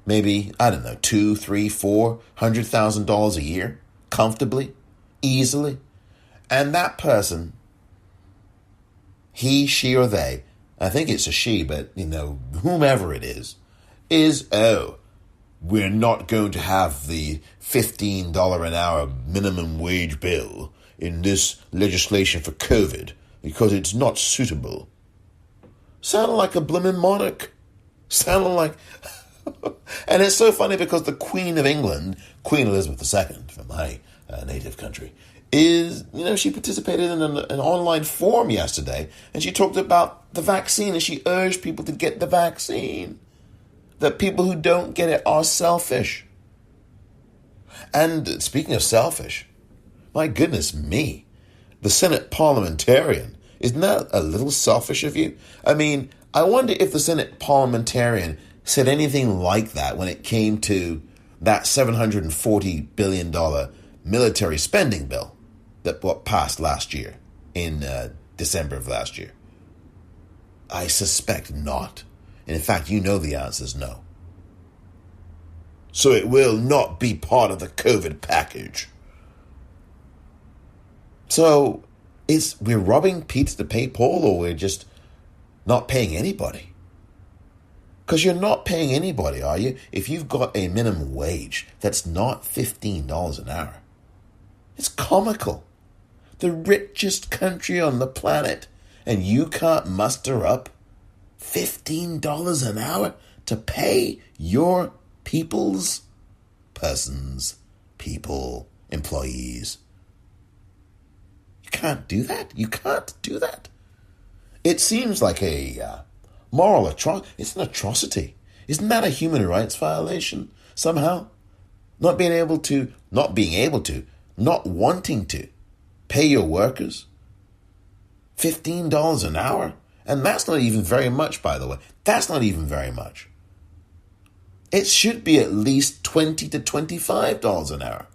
A: maybe, I don't know, 2, 3, 4, $100,000 a year, comfortably, easily. And that person, he, she, or they, I think it's a she, but whomever it is, we're not going to have the $15 an hour minimum wage bill in this legislation for COVID because it's not suitable. Sounded like a blooming monarch. Sounded like And it's so funny because the Queen of England, Queen Elizabeth II, from my native country, she participated in an online forum yesterday, and she talked about the vaccine, and she urged people to get the vaccine. That people who don't get it are selfish. And speaking of selfish, my goodness me, the Senate parliamentarian, isn't that a little selfish of you? I mean, I wonder if the Senate parliamentarian said anything like that when it came to that $740 billion military spending bill that passed last year, in December of last year. I suspect not. And in fact, you know the answer is no. So it will not be part of the COVID package. So we're robbing Peter to pay Paul, or we're just not paying anybody? Because you're not paying anybody, are you? If you've got a minimum wage that's not $15 an hour. It's comical. The richest country on the planet, and you can't muster up $15 an hour to pay your employees. You can't do that. You can't do that. It seems like a moral atrocity. It's an atrocity. Isn't that a human rights violation somehow? Not wanting to pay your workers $15 an hour. And that's not even very much, by the way. That's not even very much. It should be at least $20 to $25 an hour.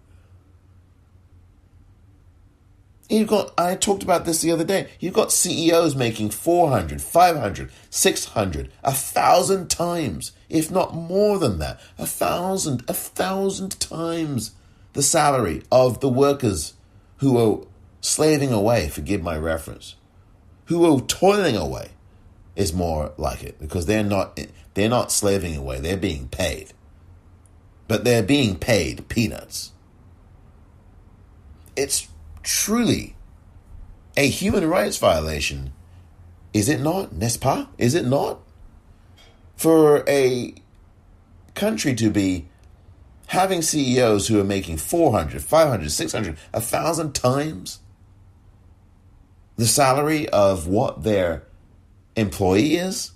A: I talked about this the other day. You've got CEOs making 400, 500, 600, 1,000 times, if not more than that, 1,000 times the salary of the workers who are slaving away, forgive my reference, who are toiling away is more like it, because they're not slaving away, they're being paid. But they're being paid peanuts. It's truly a human rights violation, is it not, n'est-ce pas? Is it not? For a country to be having CEOs who are making 400, 500, 600, 1,000 times the salary of what their employee is,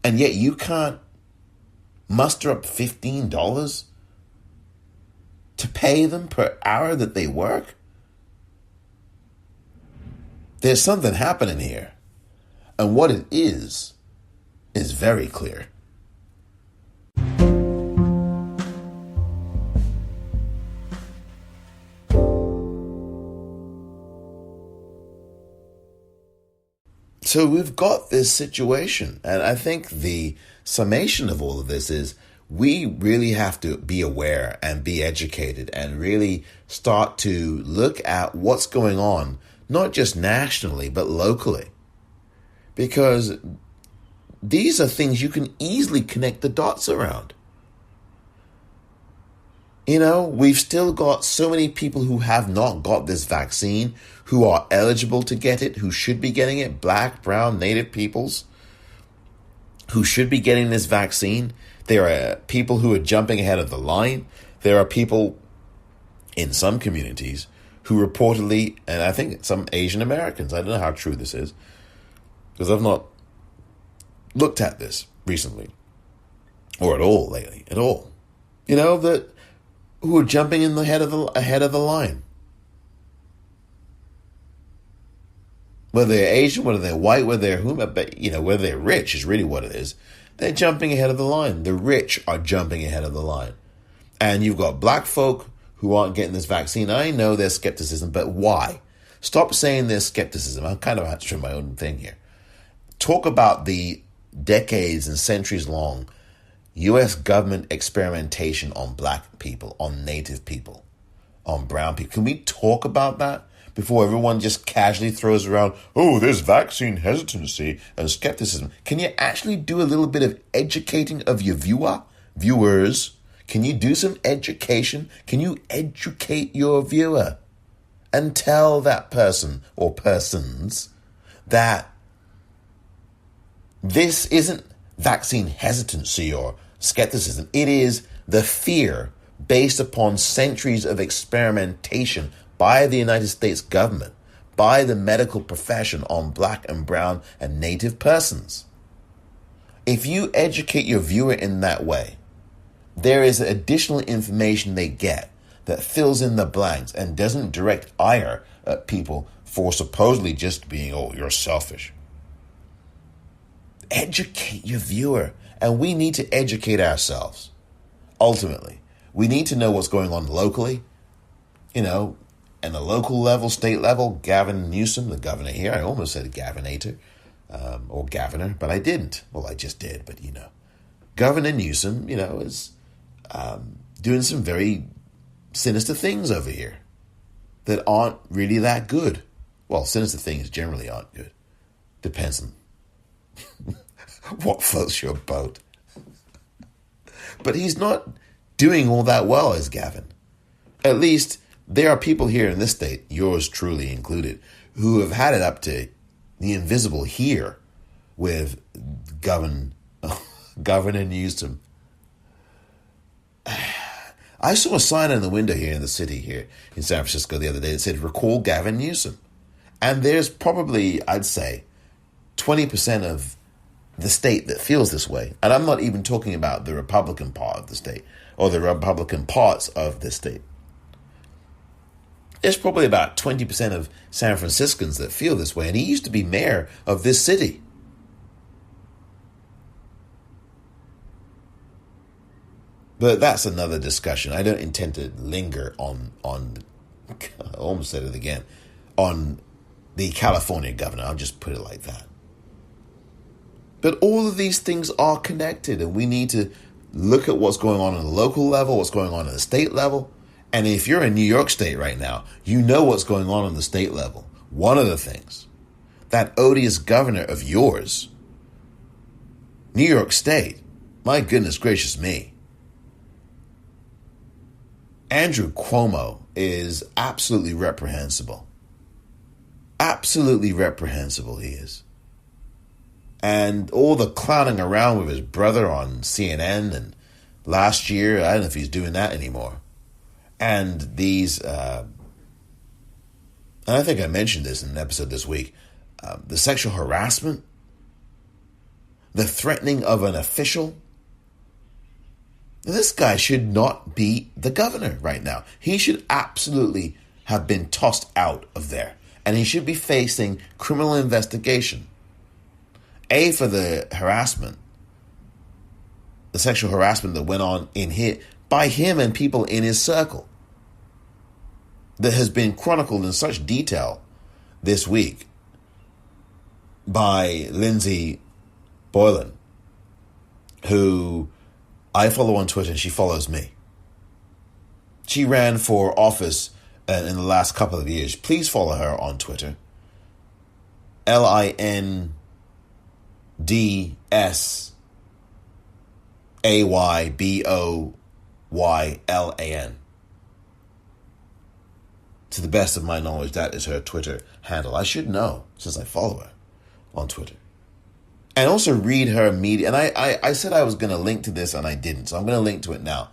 A: and yet you can't muster up $15 to pay them per hour that they work? There's something happening here, and what it is very clear. So we've got this situation, and I think the summation of all of this is we really have to be aware and be educated and really start to look at what's going on, not just nationally, but locally. Because these are things you can easily connect the dots around. You know, we've still got so many people who have not got this vaccine, who are eligible to get it, who should be getting it, black, brown, native peoples, who should be getting this vaccine. There are people who are jumping ahead of the line. There are people in some communities who reportedly, and I think some Asian Americans, I don't know how true this is, because I've not looked at this recently, or at all lately, at all. You know, that who are jumping in the ahead of the line. Whether they're Asian, whether they're white, whether they're whether they're rich is really what it is. They're jumping ahead of the line. The rich are jumping ahead of the line. And you've got black folk who aren't getting this vaccine. I know there's skepticism, but why? Stop saying there's skepticism. I'm kind of answering my own thing here. Talk about the decades and centuries long U.S. government experimentation on black people, on native people, on brown people. Can we talk about that before everyone just casually throws around, oh, there's vaccine hesitancy and skepticism? Can you actually do a little bit of educating of your viewers? Can you do some education? Can you educate your viewer and tell that person or persons that this isn't vaccine hesitancy or skepticism. It is the fear based upon centuries of experimentation by the United States government, by the medical profession on black and brown and native persons. If you educate your viewer in that way, there is additional information they get that fills in the blanks and doesn't direct ire at people for supposedly just being, oh, you're selfish. Educate your viewer. And we need to educate ourselves. Ultimately, we need to know what's going on locally, in the local level, state level. Gavin Newsom, the governor here, I almost said Gavinator or governor, but I didn't. Well, I just did, but Governor Newsom, is doing some very sinister things over here that aren't really that good. Well, sinister things generally aren't good. Depends on what floats your boat. But he's not doing all that well as Gavin. At least there are people here in this state, yours truly included, who have had it up to the invisible here with Governor Newsom. I saw a sign in the window here in the city here in San Francisco the other day that said, recall Gavin Newsom. And there's probably, I'd say, 20% of the state that feels this way. And I'm not even talking about the Republican part of the state or the Republican parts of the state. There's probably about 20% of San Franciscans that feel this way. And he used to be mayor of this city. But that's another discussion. I don't intend to linger on I almost said it again, on the California governor. I'll just put it like that. But all of these things are connected, and we need to look at what's going on the local level, what's going on at the state level. And if you're in New York State right now, you know what's going on the state level. One of the things, that odious governor of yours, New York State, my goodness gracious me, Andrew Cuomo is absolutely reprehensible. Absolutely reprehensible he is. And all the clowning around with his brother on CNN and last year, I don't know if he's doing that anymore. And these, and I think I mentioned this in an episode this week, the sexual harassment, the threatening of an official. This guy should not be the governor right now. He should absolutely have been tossed out of there. And he should be facing criminal investigation. A, for the harassment, the sexual harassment that went on by him and people in his circle, that has been chronicled in such detail this week by Lindsay Boylan, who I follow on Twitter and she follows me. She ran for office in the last couple of years. Please follow her on Twitter. LINDSAYBOYLAN. To the best of my knowledge, that is her Twitter handle. I should know since I follow her on Twitter. And also read her media. And I said I was going to link to this and I didn't. So I'm going to link to it now.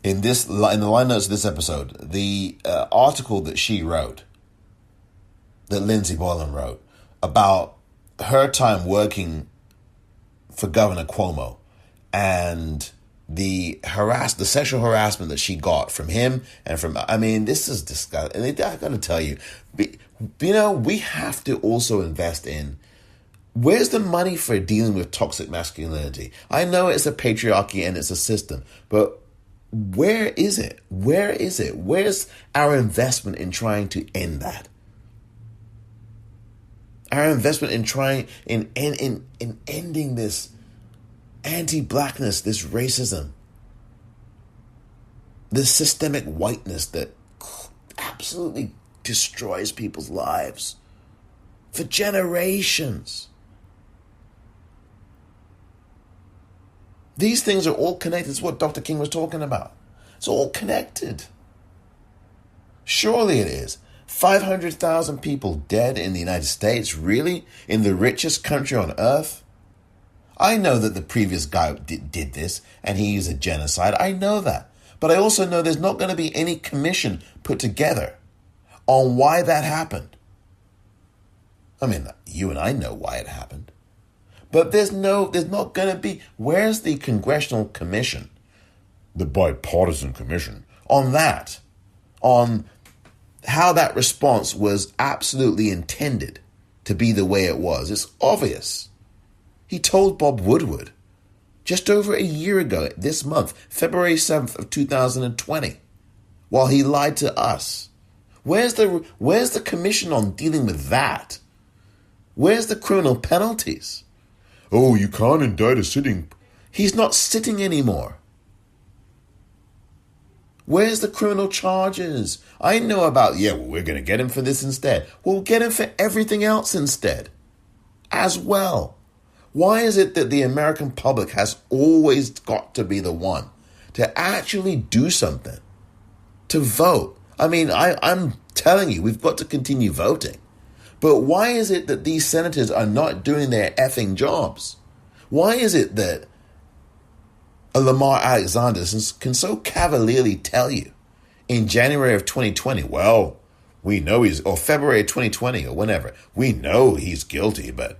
A: In the line notes of this episode, the article that she wrote, that Lindsay Boylan wrote, about her time working for Governor Cuomo and the sexual harassment that she got from him and from, this is disgusting. And I got to tell you, we have to also invest in, where's the money for dealing with toxic masculinity? I know it's a patriarchy and it's a system, but where is it? Where is it? Where's our investment in trying to end that? Our investment in trying in ending this anti-blackness, this racism, this systemic whiteness that absolutely destroys people's lives for generations. These things are all connected. It's what Dr. King was talking about. It's all connected. Surely it is. 500,000 people dead in the United States, really? In the richest country on earth? I know that the previous guy did this and he's a genocide. I know that. But I also know there's not going to be any commission put together on why that happened. I mean, you and I know why it happened. But there's not going to be, where's the congressional commission, the bipartisan commission, on that? On how that response was absolutely intended to be the way it was. It's obvious. He told Bob Woodward just over a year ago this month, February 7th of 2020, while he lied to us. Where's the commission on dealing with that? Where's the criminal penalties? Oh, you can't indict a sitting. He's not sitting anymore. Where's the criminal charges? I know about, we're going to get him for this instead. We'll get him for everything else instead as well. Why is it that the American public has always got to be the one to actually do something, to vote? I mean, I'm telling you, we've got to continue voting. But why is it that these senators are not doing their effing jobs? Why is it that Lamar Alexander can so cavalierly tell you in January of 2020, well, we know or February of 2020 or whenever, we know he's guilty, but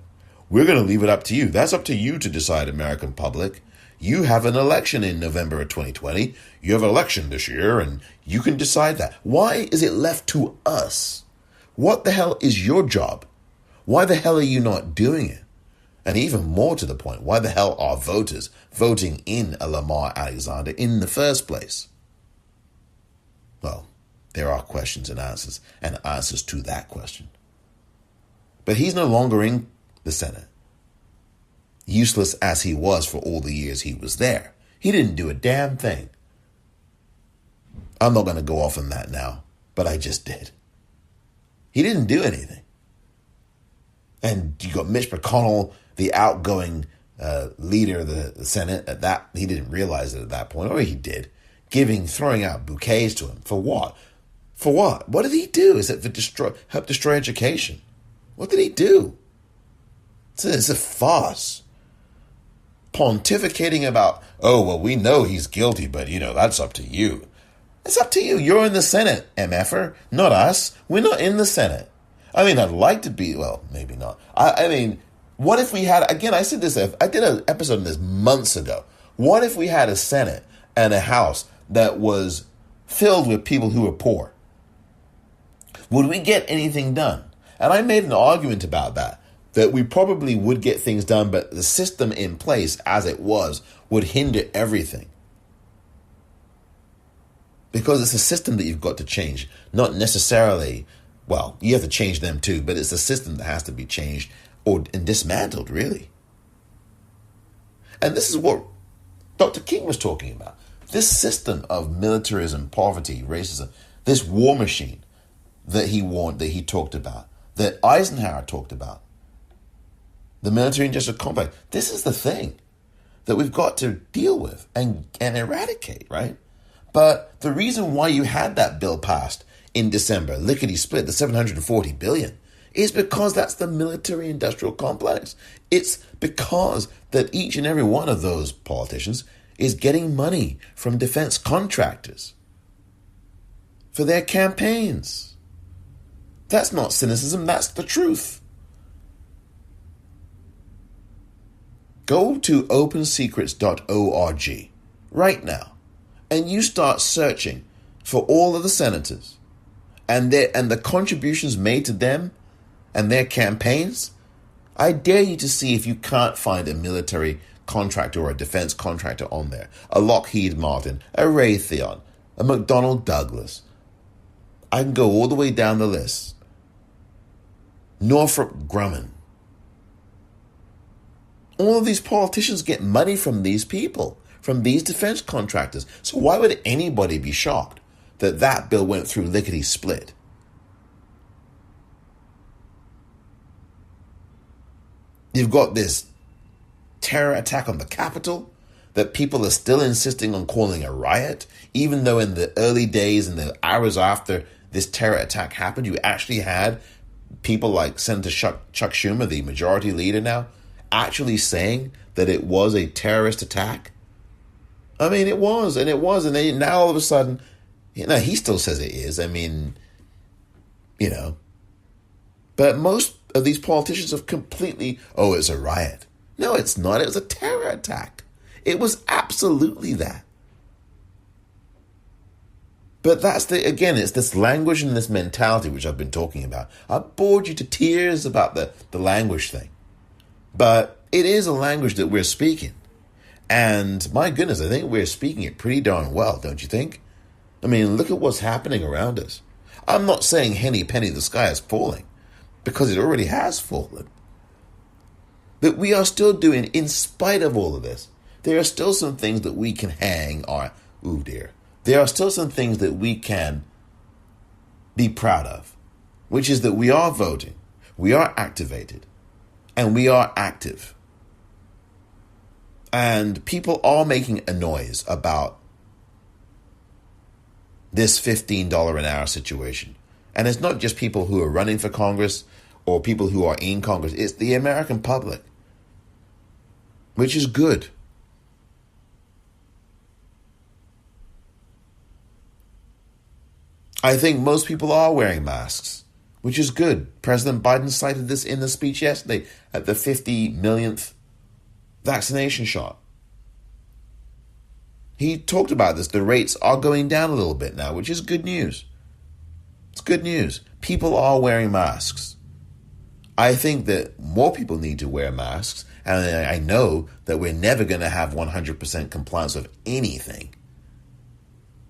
A: we're going to leave it up to you. That's up to you to decide, American public. You have an election in November of 2020. You have an election this year, and you can decide that. Why is it left to us? What the hell is your job? Why the hell are you not doing it? And even more to the point, why the hell are voters voting in a Lamar Alexander in the first place? Well, there are questions and answers to that question. But he's no longer in the Senate. Useless as he was for all the years he was there. He didn't do a damn thing. I'm not going to go off on that now, but I just did. He didn't do anything. And you got Mitch McConnell, the outgoing leader of the Senate. At that, he didn't realize it at that point, or he did, throwing out bouquets to him. For what? For what? What did he do? Is it for help destroy education? What did he do? It's a farce. Pontificating about, oh, well, we know he's guilty, but, that's up to you. It's up to you. You're in the Senate, MFer, not us. We're not in the Senate. I mean, I'd like to be, well, maybe not. I mean, what if we had, again, I said this, I did an episode on this months ago. What if we had a Senate and a House that was filled with people who were poor? Would we get anything done? And I made an argument about that we probably would get things done, but the system in place as it was would hinder everything. Because it's a system that you've got to change, not necessarily, well, you have to change them too, but it's a system that has to be changed and dismantled, really. And this is what Dr. King was talking about. This system of militarism, poverty, racism, this war machine that he talked about, that Eisenhower talked about, the military industrial complex. This is the thing that we've got to deal with and eradicate, right? But the reason why you had that bill passed in December, lickety-split, the $740 billion, is because that's the military industrial complex. It's because that each and every one of those politicians is getting money from defense contractors for their campaigns. That's not cynicism, that's the truth. Go to opensecrets.org right now and you start searching for all of the senators and the contributions made to them and their campaigns. I dare you to see if you can't find a military contractor or a defense contractor on there. A Lockheed Martin, a Raytheon, a McDonnell Douglas. I can go all the way down the list. Northrop Grumman. All of these politicians get money from these people, from these defense contractors. So why would anybody be shocked that that bill went through lickety-split? You've got this terror attack on the Capitol that people are still insisting on calling a riot, even though in the early days and the hours after this terror attack happened, you actually had people like Senator Chuck Schumer, the majority leader now, actually saying that it was a terrorist attack? I mean, it was, and then now all of a sudden, he still says it is. I mean, but most of these politicians have completely, it's a riot. No, it's not. It was a terror attack. It was absolutely that. But it's this language and this mentality which I've been talking about. I bored you to tears about the language thing. But it is a language that we're speaking. And my goodness, I think we're speaking it pretty darn well, don't you think? I mean, look at what's happening around us. I'm not saying henny penny the sky is falling, because it already has fallen. But we are still doing, in spite of all of this, there are still some things that we can there are still some things that we can be proud of, which is that we are voting, we are activated, and we are active. And people are making a noise about this $15 an hour situation. And it's not just people who are running for Congress or people who are in Congress. It's the American public, which is good. I think most people are wearing masks, which is good. President Biden cited this in the speech yesterday at the 50 millionth vaccination shot. He talked about this. The rates are going down a little bit now, which is good news. It's good news. People are wearing masks. I think that more people need to wear masks, and I know that we're never going to have 100% compliance of anything.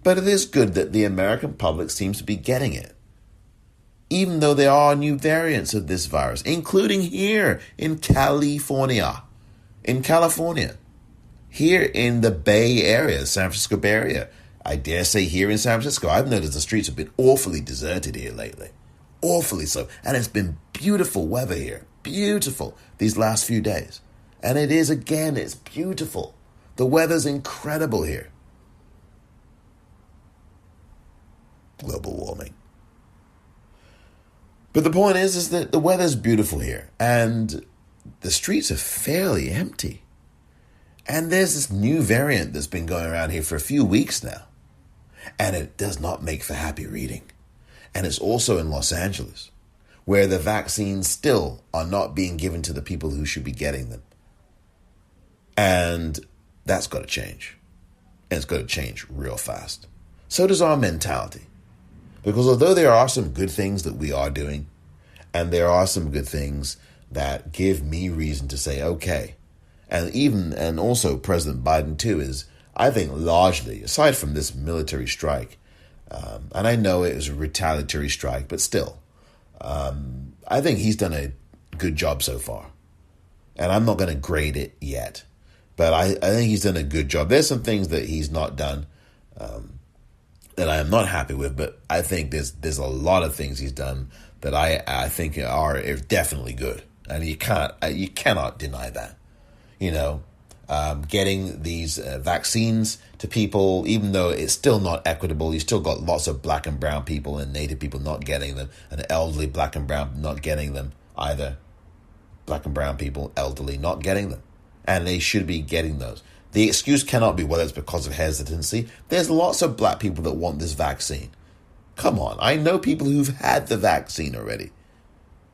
A: But it is good that the American public seems to be getting it, even though there are new variants of this virus, including here in California. Here in the Bay Area, San Francisco Bay Area. I dare say here in San Francisco, I've noticed the streets have been awfully deserted here lately. Awfully so. And it's been beautiful weather here. Beautiful these last few days. And it is again, it's beautiful. The weather's incredible here. Global warming. But the point is that the weather's beautiful here. And the streets are fairly empty. And there's this new variant that's been going around here for a few weeks now. And it does not make for happy reading. And it's also in Los Angeles, where the vaccines still are not being given to the people who should be getting them. And that's got to change. And it's got to change real fast. So does our mentality. Because although there are some good things that we are doing, and there are some good things that give me reason to say, okay, and also President Biden too is, I think largely, aside from this military strike, and I know it was a retaliatory strike, but still, I think he's done a good job so far. And I'm not going to grade it yet, but I think he's done a good job. There's some things that he's not done that I am not happy with, but I think there's a lot of things he's done that I think are definitely good, and you cannot deny that. Getting these vaccines to people, even though it's still not equitable, you still got lots of black and brown people and native people not getting them, and elderly black and brown not getting them either. Black and brown people, elderly, not getting them, and they should be getting those. The excuse cannot be, well, it's because of hesitancy. There's lots of black people that want this vaccine. Come on, I know people who've had the vaccine already.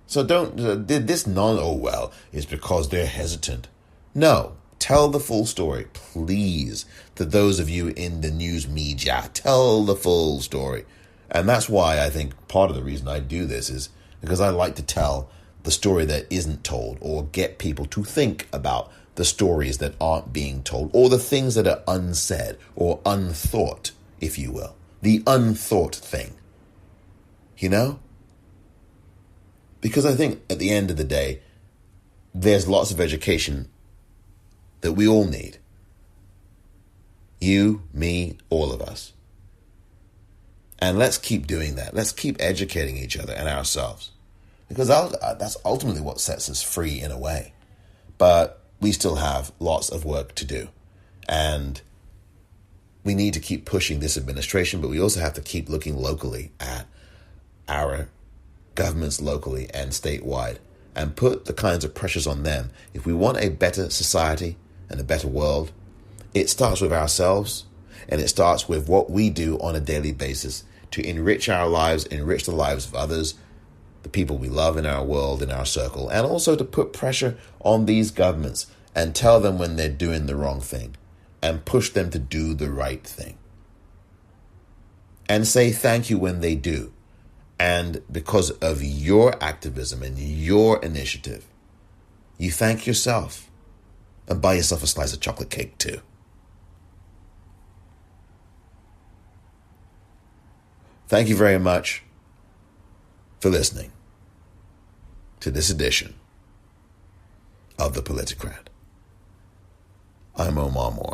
A: So don't, it's because they're hesitant. No, tell the full story, please. To those of you in the news media, tell the full story. And that's why I think part of the reason I do this is because I like to tell the story that isn't told, or get people to think about the stories that aren't being told, or the things that are unsaid or unthought, if you will. The unthought thing. Because I think at the end of the day, there's lots of education that we all need. You, me, all of us. And let's keep doing that. Let's keep educating each other and ourselves. Because that's ultimately what sets us free in a way. But we still have lots of work to do. And we need to keep pushing this administration, but we also have to keep looking locally at our governments locally and statewide and put the kinds of pressures on them. If we want a better society and a better world, it starts with ourselves, and it starts with what we do on a daily basis to enrich our lives, enrich the lives of others, the people we love in our world, in our circle, and also to put pressure on these governments and tell them when they're doing the wrong thing and push them to do the right thing. And say thank you when they do. And because of your activism and your initiative, you thank yourself and buy yourself a slice of chocolate cake too. Thank you very much for listening to this edition of the Politicrat. I'm Omar Moore.